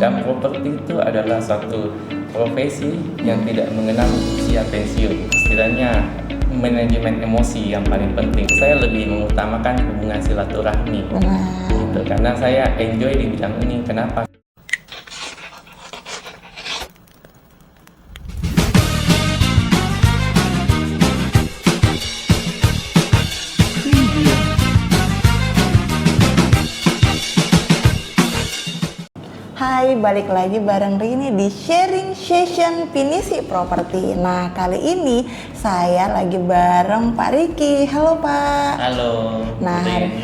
Dan properti itu adalah suatu profesi yang tidak mengenal usia pensiun. Istilahnya manajemen emosi yang paling penting. Saya lebih mengutamakan hubungan silaturahmi. Gitu. Karena saya enjoy di bidang ini. Kenapa? Hai, balik lagi bareng Rini di Sharing Session Pinisi Properti. Nah, kali ini saya lagi bareng Pak Riki. Halo Pak. Halo.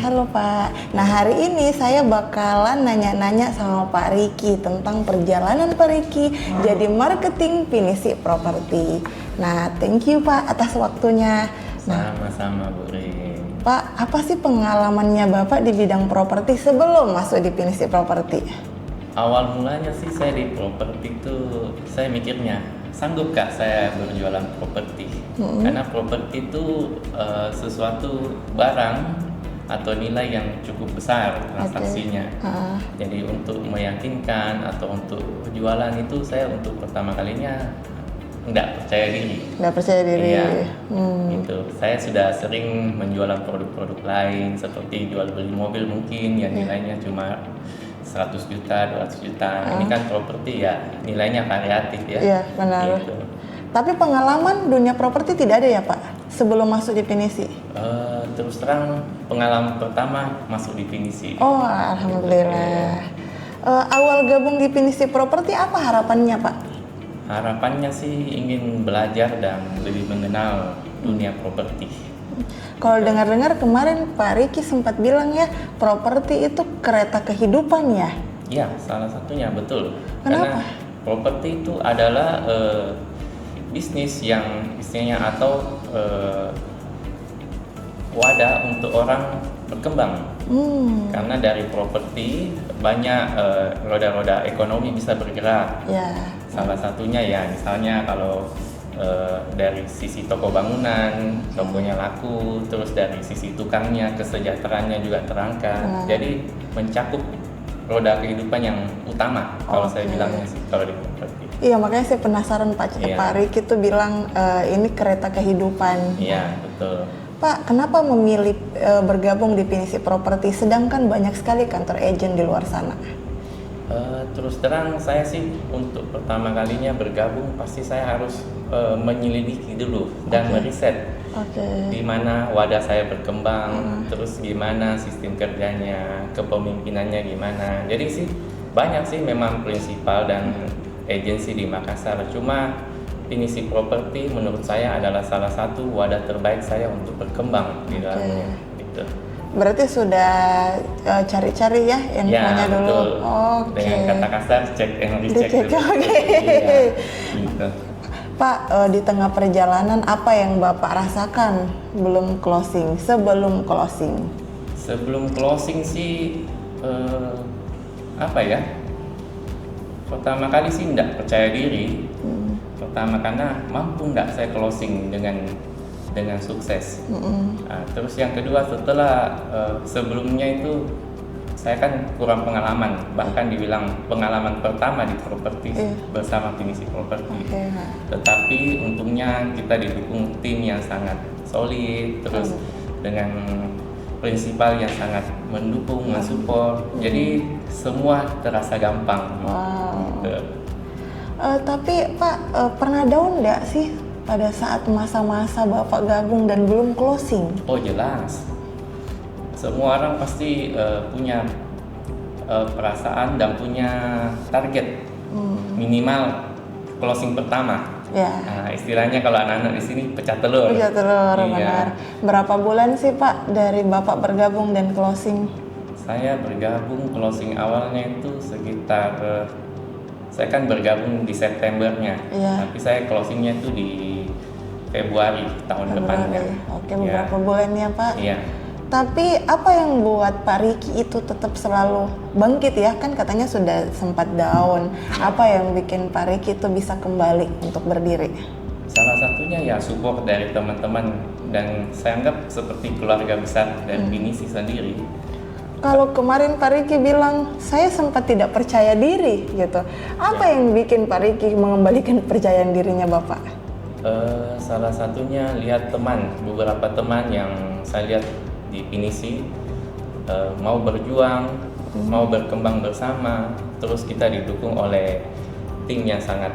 Halo Pak. Nah, hari ini saya bakalan nanya-nanya sama Pak Riki tentang perjalanan Pak Riki jadi marketing Pinisi Properti. Nah, thank you Pak atas waktunya. Sama-sama Bu Rin. Pak, apa sih pengalamannya Bapak di bidang properti sebelum masuk di Pinisi Properti? Awal mulanya sih saya di properti itu, saya mikirnya sanggup kak saya berjualan properti. Karena properti itu sesuatu barang atau nilai yang cukup besar transaksinya. Jadi untuk meyakinkan atau untuk jualan itu saya untuk pertama kalinya nggak percaya diri. Nggak percaya diri. Iya, gitu. Saya sudah sering menjualan produk-produk lain seperti jual beli mobil mungkin yang nilainya cuma 100 juta, 200 juta. Ini kan properti ya, nilainya variatif ya. Iya, benar. Gitu. Tapi pengalaman dunia properti tidak ada ya Pak sebelum masuk di Pinisi? Terus terang pengalaman pertama masuk di Pinisi. Oh, alhamdulillah. Awal gabung di Pinisi Properti apa harapannya Pak? Harapannya sih ingin belajar dan lebih mengenal dunia properti. Kalau dengar-dengar kemarin Pak Riki sempat bilang ya, properti itu kereta kehidupan ya? Ya, salah satunya betul. Kenapa? Karena properti itu adalah bisnis yang istilahnya atau wadah untuk orang berkembang. Karena dari properti banyak roda-roda ekonomi bisa bergerak. Ya. Salah satunya ya misalnya kalau dari sisi toko bangunan, tokonya laku, terus dari sisi tukangnya, kesejahteraannya juga terangkat. Jadi mencakup roda kehidupan yang utama kalau saya bilangnya sih kalau di properti. Iya, makanya saya penasaran Pak Riki tuh bilang ini kereta kehidupan. Iya, betul. Pak, kenapa memilih bergabung di Pinisi Properti sedangkan banyak sekali kantor agent di luar sana? Terus terang saya sih untuk pertama kalinya bergabung pasti saya harus menyelidiki dulu dan meriset di mana wadah saya berkembang, terus gimana sistem kerjanya, kepemimpinannya gimana. Jadi sih banyak sih memang prinsipal dan agensi di Makassar. Cuma Pinisi Properti menurut saya adalah salah satu wadah terbaik saya untuk berkembang di dalamnya. Gitu. Berarti sudah cari-cari ya infonya dulu. Oke. Dengan kata kasar cek and recheck dulu. Oke. Gitu. Pak, di tengah perjalanan apa yang Bapak rasakan sebelum closing? Sebelum closing sih apa ya? Pertama kali sih nggak percaya diri. Pertama karena mampu nggak saya closing dengan sukses. Nah, terus yang kedua setelah sebelumnya itu saya kan kurang pengalaman, bahkan dibilang pengalaman pertama di properti bersama Pinisi Properti. Tetapi untungnya kita didukung tim yang sangat solid, terus dengan prinsipal yang sangat mendukung, mensupport. Jadi semua terasa gampang. Gitu. Tapi Pak pernah down nggak sih pada saat masa-masa Bapak gabung dan belum closing? Oh jelas, semua orang pasti punya perasaan dan punya target minimal closing pertama. Nah, istilahnya kalau anak-anak di sini pecah telur. Pecah telur, benar. Berapa bulan sih Pak dari Bapak bergabung dan closing? Saya bergabung closing awalnya itu sekitar saya kan bergabung di Septembernya, tapi saya closingnya itu di Februari tahun depannya. Oke, beberapa bulan ya Pak. Iya. Tapi apa yang buat Pak Riki itu tetap selalu bangkit ya? Kan katanya sudah sempat down. Apa yang bikin Pak Riki itu bisa kembali untuk berdiri? Salah satunya ya support dari teman-teman dan saya anggap seperti keluarga besar dari Pinisi sendiri. Kalau kemarin Pak Riki bilang saya sempat tidak percaya diri gitu. Apa yang bikin Pak Riki mengembalikan kepercayaan dirinya Bapak? Salah satunya lihat beberapa teman yang saya lihat di Pinisi mau berjuang, mau berkembang bersama, terus kita didukung oleh tim yang sangat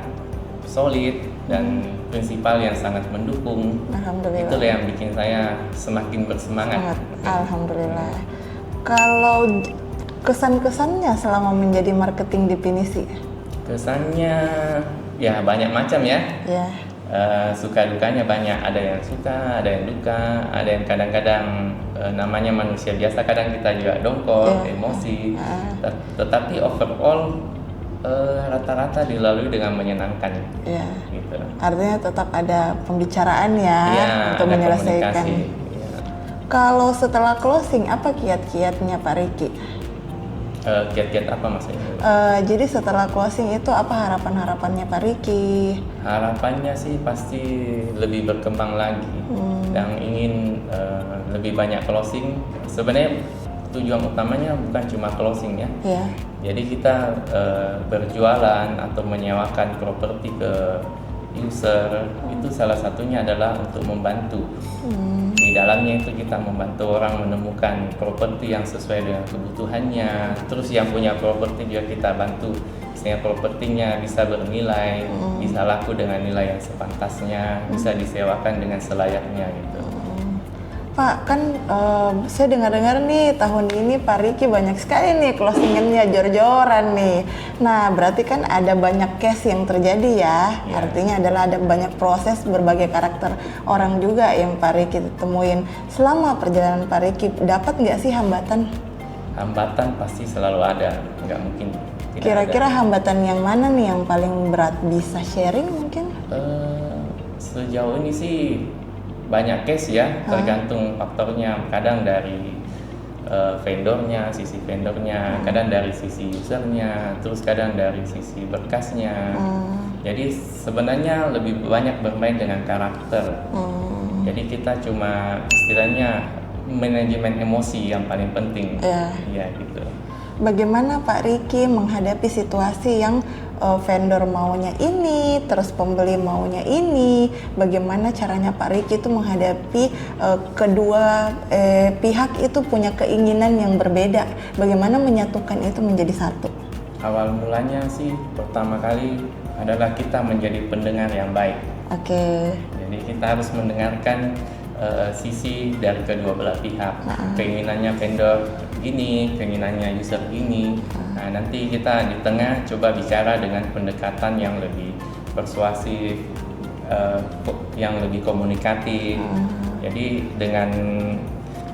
solid dan prinsipal yang sangat mendukung. Alhamdulillah. Itulah yang bikin saya semakin bersemangat. Alhamdulillah. Kalau kesan-kesannya selama menjadi marketing di Pinisi? Kesannya ya banyak macam ya. Ya. Suka dukanya banyak, ada yang suka, ada yang duka, ada yang kadang-kadang namanya manusia biasa, kadang kita juga dongkol, emosi. Tetapi overall rata-rata dilalui dengan menyenangkan. Ya. Gitu. Artinya tetap ada pembicaraan ya, untuk ada menyelesaikan. komunikasi. Ya. Kalau setelah closing, apa kiat-kiatnya Pak Riki? Kiat-kiat apa maksudnya? Jadi setelah closing itu apa harapan-harapannya Pak Riki? Harapannya sih pasti lebih berkembang lagi dan ingin lebih banyak closing. Sebenarnya tujuan utamanya bukan cuma closing ya. Ya. Jadi kita berjualan atau menyewakan properti ke user itu salah satunya adalah untuk membantu. Di dalamnya itu kita membantu orang menemukan properti yang sesuai dengan kebutuhannya. Terus yang punya properti juga kita bantu sehingga propertinya bisa bernilai, bisa laku dengan nilai yang sepantasnya, bisa disewakan dengan selayaknya gitu. Pak, kan saya dengar-dengar nih tahun ini Pak Riki banyak sekali nih closingannya jor-joran nih. Nah, berarti kan ada banyak case yang terjadi ya. Artinya adalah ada banyak proses berbagai karakter orang juga yang Pak Riki temuin. Selama perjalanan Pak Riki, dapat nggak sih hambatan? Hambatan pasti selalu ada, nggak mungkin tidak Kira-kira ada. hambatan yang mana nih yang paling berat, bisa sharing mungkin? Sejauh ini sih banyak case ya, tergantung faktornya. Kadang dari sisi vendornya, kadang dari sisi usernya, terus kadang dari sisi berkasnya. Jadi sebenarnya lebih banyak bermain dengan karakter. Jadi kita cuma istilahnya manajemen emosi yang paling penting. Ya gitu. Bagaimana Pak Riki menghadapi situasi yang vendor maunya ini, terus pembeli maunya ini? Bagaimana caranya Pak Riki itu menghadapi kedua pihak itu punya keinginan yang berbeda? Bagaimana menyatukan itu menjadi satu? Awal mulanya sih pertama kali adalah kita menjadi pendengar yang baik. Oke. Jadi kita harus mendengarkan sisi dari kedua belah pihak. Keinginannya vendor gini, keinginannya user gini. Nah, nanti kita di tengah coba bicara dengan pendekatan yang lebih persuasif, yang lebih komunikatif. Jadi dengan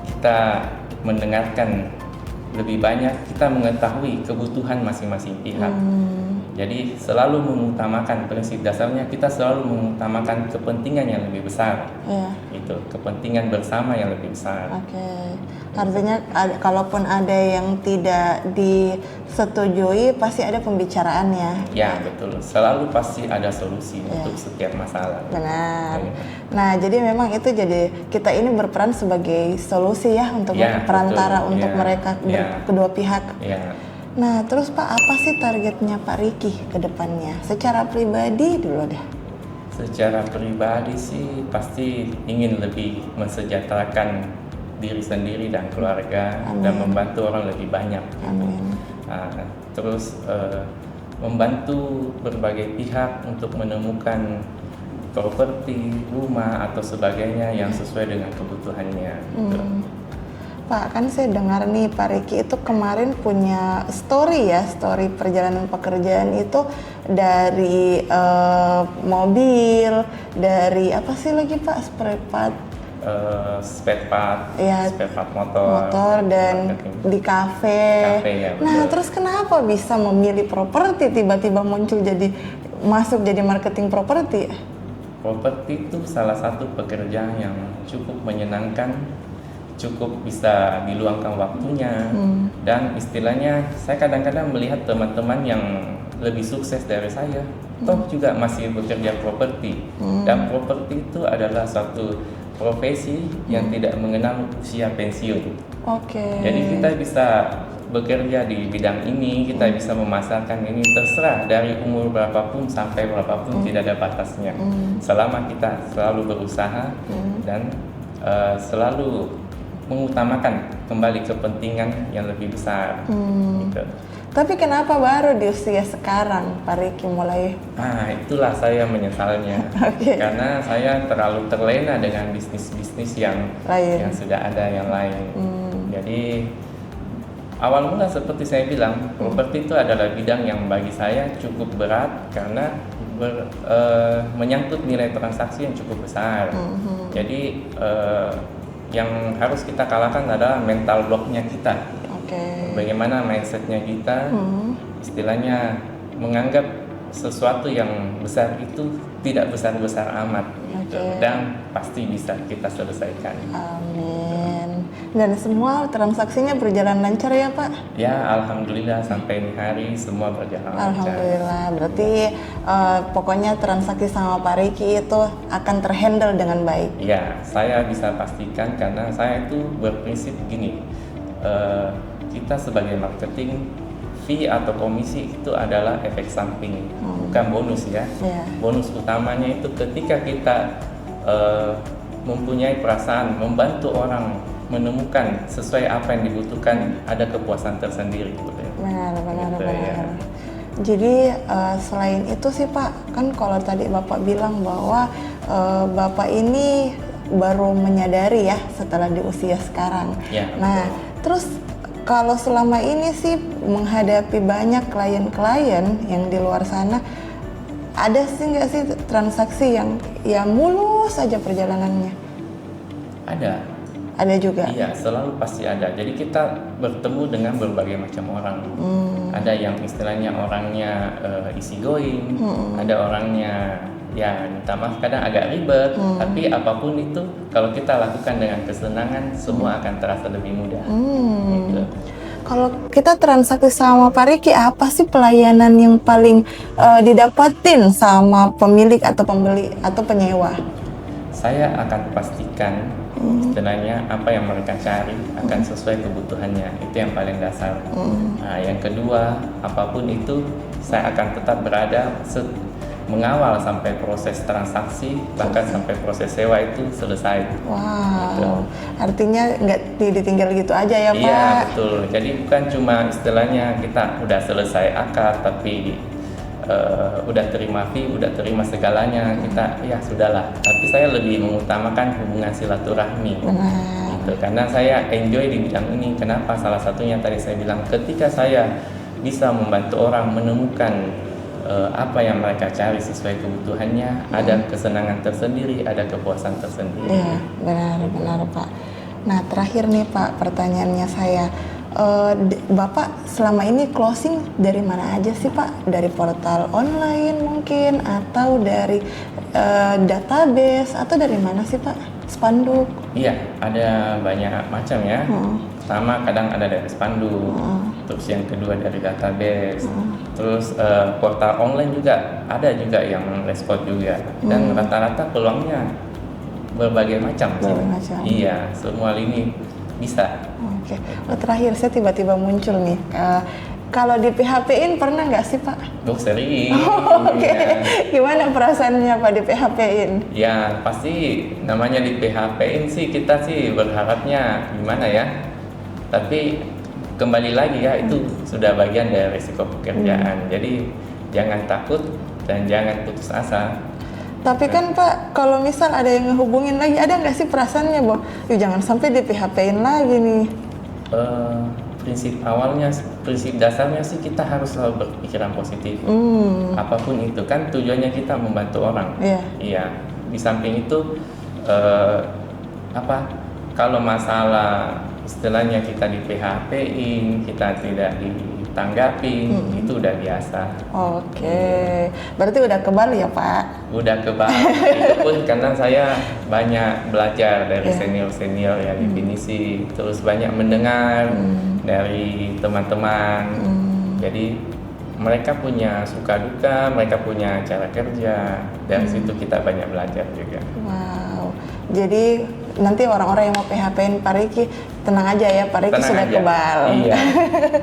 kita mendengarkan lebih banyak, kita mengetahui kebutuhan masing-masing pihak. Jadi selalu mengutamakan, prinsip dasarnya kita selalu mengutamakan kepentingan yang lebih besar. Itu kepentingan bersama yang lebih besar. Oke. Artinya kalaupun ada yang tidak disetujui pasti ada pembicaraannya. Ya betul, selalu pasti ada solusi untuk setiap masalah. Benar. Nah, jadi memang itu jadi kita ini berperan sebagai solusi ya untuk perantara untuk mereka kedua pihak. Nah, terus Pak, apa sih targetnya Pak Riki ke depannya? Secara pribadi dulu deh. Secara pribadi sih pasti ingin lebih mensejahterakan diri sendiri dan keluarga. Amin. Dan membantu orang lebih banyak. Amin. Nah, terus membantu berbagai pihak untuk menemukan properti, rumah atau sebagainya yang sesuai dengan kebutuhannya. Pak, kan saya dengar nih Pak Riki itu kemarin punya story perjalanan pekerjaan itu dari mobil, dari apa sih lagi Pak, spare part motor dan di kafe. Ya, nah, terus kenapa bisa memilih properti, tiba-tiba masuk jadi marketing properti? Properti itu salah satu pekerjaan yang cukup menyenangkan, cukup bisa diluangkan waktunya, dan istilahnya saya kadang-kadang melihat teman-teman yang lebih sukses dari saya toh juga masih bekerja properti, dan properti itu adalah suatu profesi yang tidak mengenal usia pensiun. Oke. Jadi kita bisa bekerja di bidang ini, kita bisa memasarkan ini terserah dari umur berapapun sampai berapapun, tidak ada batasnya. Selama kita selalu berusaha dan selalu mengutamakan kembali kepentingan yang lebih besar. Gitu. Tapi kenapa baru di usia sekarang Pak Riki mulai? Itulah saya menyesalnya. Oke. Karena saya terlalu terlena dengan bisnis-bisnis yang sudah ada yang lain. Jadi awal mula seperti saya bilang, properti itu adalah bidang yang bagi saya cukup berat karena menyangkut nilai transaksi yang cukup besar. Jadi yang harus kita kalahkan adalah mental blocknya kita. Bagaimana mindsetnya kita, istilahnya menganggap sesuatu yang besar itu tidak besar-besar amat, dan pasti bisa kita selesaikan. Amin. Dan semua transaksinya berjalan lancar ya Pak? Ya, alhamdulillah sampai ini hari semua berjalan lancar. Alhamdulillah, berarti pokoknya transaksi sama Pak Riki itu akan terhandle dengan baik. Ya, saya bisa pastikan karena saya itu berprinsip gini, kita sebagai marketing, fee atau komisi itu adalah efek samping, bukan bonus ya. Bonus utamanya itu ketika kita mempunyai perasaan membantu orang menemukan sesuai apa yang dibutuhkan, ada kepuasan tersendiri. Benar. Ya. Jadi selain itu sih Pak, kan kalau tadi Bapak bilang bahwa Bapak ini baru menyadari ya setelah di usia sekarang. Ya, nah, terus kalau selama ini sih menghadapi banyak klien-klien yang di luar sana, ada sih nggak sih transaksi yang ya mulus saja perjalanannya? Ada juga? Iya, selalu pasti ada. Jadi kita bertemu dengan berbagai macam orang. Ada yang istilahnya orangnya easy going, ada orangnya ya minta maaf kadang agak ribet, tapi apapun itu kalau kita lakukan dengan kesenangan, semua akan terasa lebih mudah. Gitu. Kalau kita transaksi sama Pak Riki, apa sih pelayanan yang paling didapatin sama pemilik atau pembeli atau penyewa? Saya akan pastikan istilahnya apa yang mereka cari akan sesuai kebutuhannya, itu yang paling dasar. Nah, yang kedua, apapun itu saya akan tetap berada mengawal sampai proses transaksi, bahkan sampai proses sewa itu selesai. Wow, gitu. Artinya nggak ditinggal gitu aja ya Pak? Iya, betul. Jadi bukan cuma istilahnya kita udah selesai akad tapi udah terima fee, udah terima segalanya, kita ya sudahlah. Tapi saya lebih mengutamakan hubungan silaturahmi. Gitu. Karena saya enjoy di bidang ini. Kenapa? Salah satunya tadi saya bilang, ketika saya bisa membantu orang menemukan apa yang mereka cari sesuai kebutuhannya, ada kesenangan tersendiri, ada kepuasan tersendiri. Iya, benar Pak. Nah, terakhir nih Pak, pertanyaannya saya, Bapak selama ini closing dari mana aja sih Pak? Dari portal online mungkin, atau dari database, atau dari mana sih Pak? Spanduk? Iya, ada banyak macam ya. Pertama kadang ada dari spanduk, terus yang kedua dari database, terus portal online juga ada juga yang respon juga, dan rata-rata peluangnya berbagai macam sih. Iya, semua lini bisa. Oke. Terakhir saya tiba-tiba muncul nih. Kalau di PHP-in pernah nggak sih Pak? Sering. Oke. Ya. Gimana perasaannya Pak di PHP-in? Ya pasti namanya di PHP-in sih kita sih berharapnya gimana ya. Tapi kembali lagi ya, itu sudah bagian dari risiko pekerjaan. Jadi jangan takut dan jangan putus asa. Tapi kan Pak, kalau misal ada yang ngehubungin lagi, ada nggak sih perasaannya bahwa jangan sampai di PHP-in lagi nih? Prinsip dasarnya sih kita harus selalu berpikiran positif. Apapun itu kan tujuannya kita membantu orang. Iya. Di samping itu kalau masalah istilahnya kita di PHP-in, kita tidak ditanggapi, itu udah biasa. Oke. Berarti udah kebal ya Pak? Udah kebal. Itu pun karena saya banyak belajar dari senior-senior ya di Pinisi, terus banyak mendengar dari teman-teman. Jadi mereka punya suka duka, mereka punya cara kerja. Dari situ kita banyak belajar juga. Wow. Jadi nanti orang-orang yang mau PHP-in Pak Riki, tenang aja ya, Pak Riki Tenang sudah aja. kebal. Iya.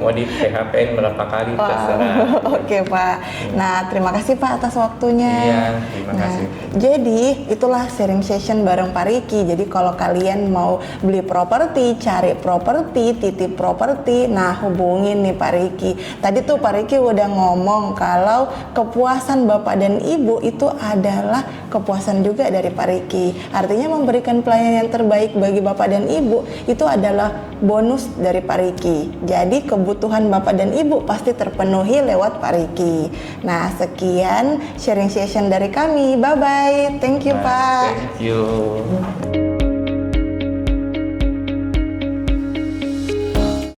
Mau di PHP-in berapa kali terserah. Oke Pak. Nah terima kasih Pak atas waktunya. Iya, terima kasih. Jadi itulah sharing session bareng Pak Riki. Jadi kalau kalian mau beli properti, cari properti, titip properti, nah hubungin nih Pak Riki. Tadi tuh Pak Riki udah ngomong kalau kepuasan Bapak dan Ibu itu adalah kepuasan juga dari Pak Riki. Artinya memberikan pelayanan yang terbaik bagi Bapak dan Ibu itu adalah bonus dari Pak Riki. Jadi kebutuhan Bapak dan Ibu pasti terpenuhi lewat Pak Riki. Nah, sekian sharing session dari kami. Bye bye. Thank you, Pak. Thank you.